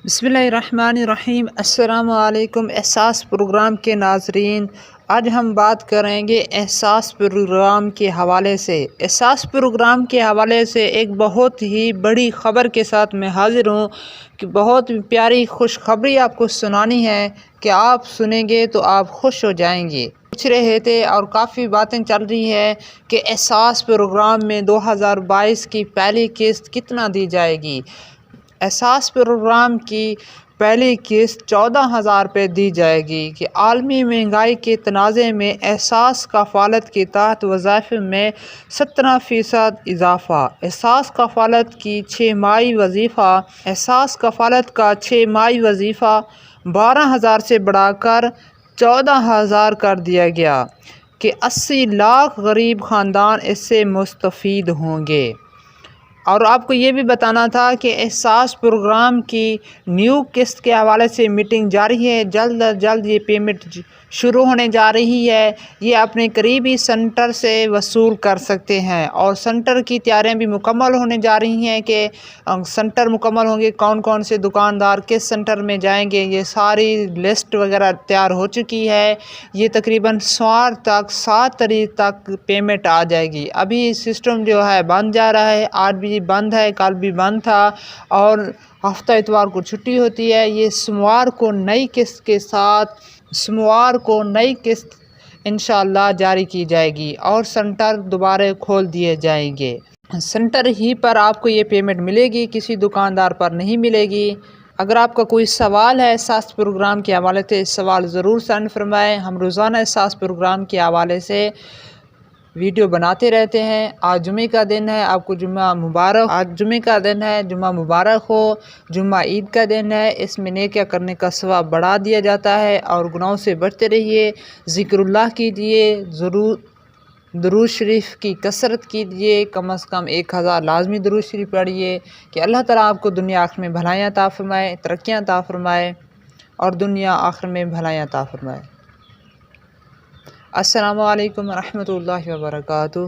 بسم اللہ الرحمن الرحیم۔ السلام علیکم احساس پروگرام کے ناظرین، آج ہم بات کریں گے احساس پروگرام کے حوالے سے۔ احساس پروگرام کے حوالے سے ایک بہت ہی بڑی خبر کے ساتھ میں حاضر ہوں کہ بہت پیاری خوشخبری آپ کو سنانی ہے کہ آپ سنیں گے تو آپ خوش ہو جائیں گے۔ پوچھ رہے تھے اور کافی باتیں چل رہی ہے کہ احساس پروگرام میں 2022 کی پہلی قسط کتنا دی جائے گی۔ احساس پروگرام کی پہلی قسط 14,000 روپے دی جائے گی کہ عالمی مہنگائی کے تنازع میں احساس کفالت کے تحت وظائف میں 17% اضافہ۔ احساس کفالت کی 6 ماہی وظیفہ احساس کفالت کا 6 ماہی وظیفہ 12,000 سے بڑھا کر 14,000 کر دیا گیا کہ 80 لاکھ غریب خاندان اس سے مستفید ہوں گے۔ اور آپ کو یہ بھی بتانا تھا کہ احساس پروگرام کی نیو قسط کے حوالے سے میٹنگ جاری ہے، جلد از جلد یہ پیمنٹ شروع ہونے جا رہی ہے۔ یہ اپنے قریبی سینٹر سے وصول کر سکتے ہیں اور سینٹر کی تیاریاں بھی مکمل ہونے جا رہی ہیں کہ سینٹر مکمل ہوں گے، کون کون سے دکاندار کس سینٹر میں جائیں گے، یہ ساری لسٹ وغیرہ تیار ہو چکی ہے۔ یہ تقریباً سوار تک 7 تاریخ تک پیمنٹ آ جائے گی۔ ابھی سسٹم جو ہے بند جا رہا ہے، آج بھی بند ہے، کل بھی بند تھا اور ہفتہ اتوار کو چھٹی ہوتی ہے۔ یہ سوموار کو نئی قسط انشاءاللہ جاری کی جائے گی اور سینٹر دوبارہ کھول دیے جائیں گے۔ سینٹر ہی پر آپ کو یہ پیمنٹ ملے گی، کسی دکاندار پر نہیں ملے گی۔ اگر آپ کا کوئی سوال ہے احساس پروگرام کے حوالے سے، سوال ضرور سینڈ فرمائیں۔ ہم روزانہ احساس پروگرام کے حوالے سے ویڈیو بناتے رہتے ہیں۔ آج جمعہ کا دن ہے، آپ کو جمعہ مبارک۔ آج جمعہ کا دن ہے، جمعہ مبارک ہو۔ جمعہ عید کا دن ہے، اس میں نیکیاں کرنے کا ثواب بڑھا دیا جاتا ہے اور گناہوں سے بچتے رہیے۔ ذکر اللہ کیجیے، ضرور درود شریف کی کثرت کیجیے، کم از کم 1000 لازمی درود شریف پڑھیے کہ اللہ تعالیٰ آپ کو دنیا آخر میں بھلائیاں عطا فرمائے، ترقیاں عطا فرمائے اور دنیا آخر میں بھلائیاں عطا فرمائے۔ السلام علیکم ورحمۃ اللہ وبرکاتہ۔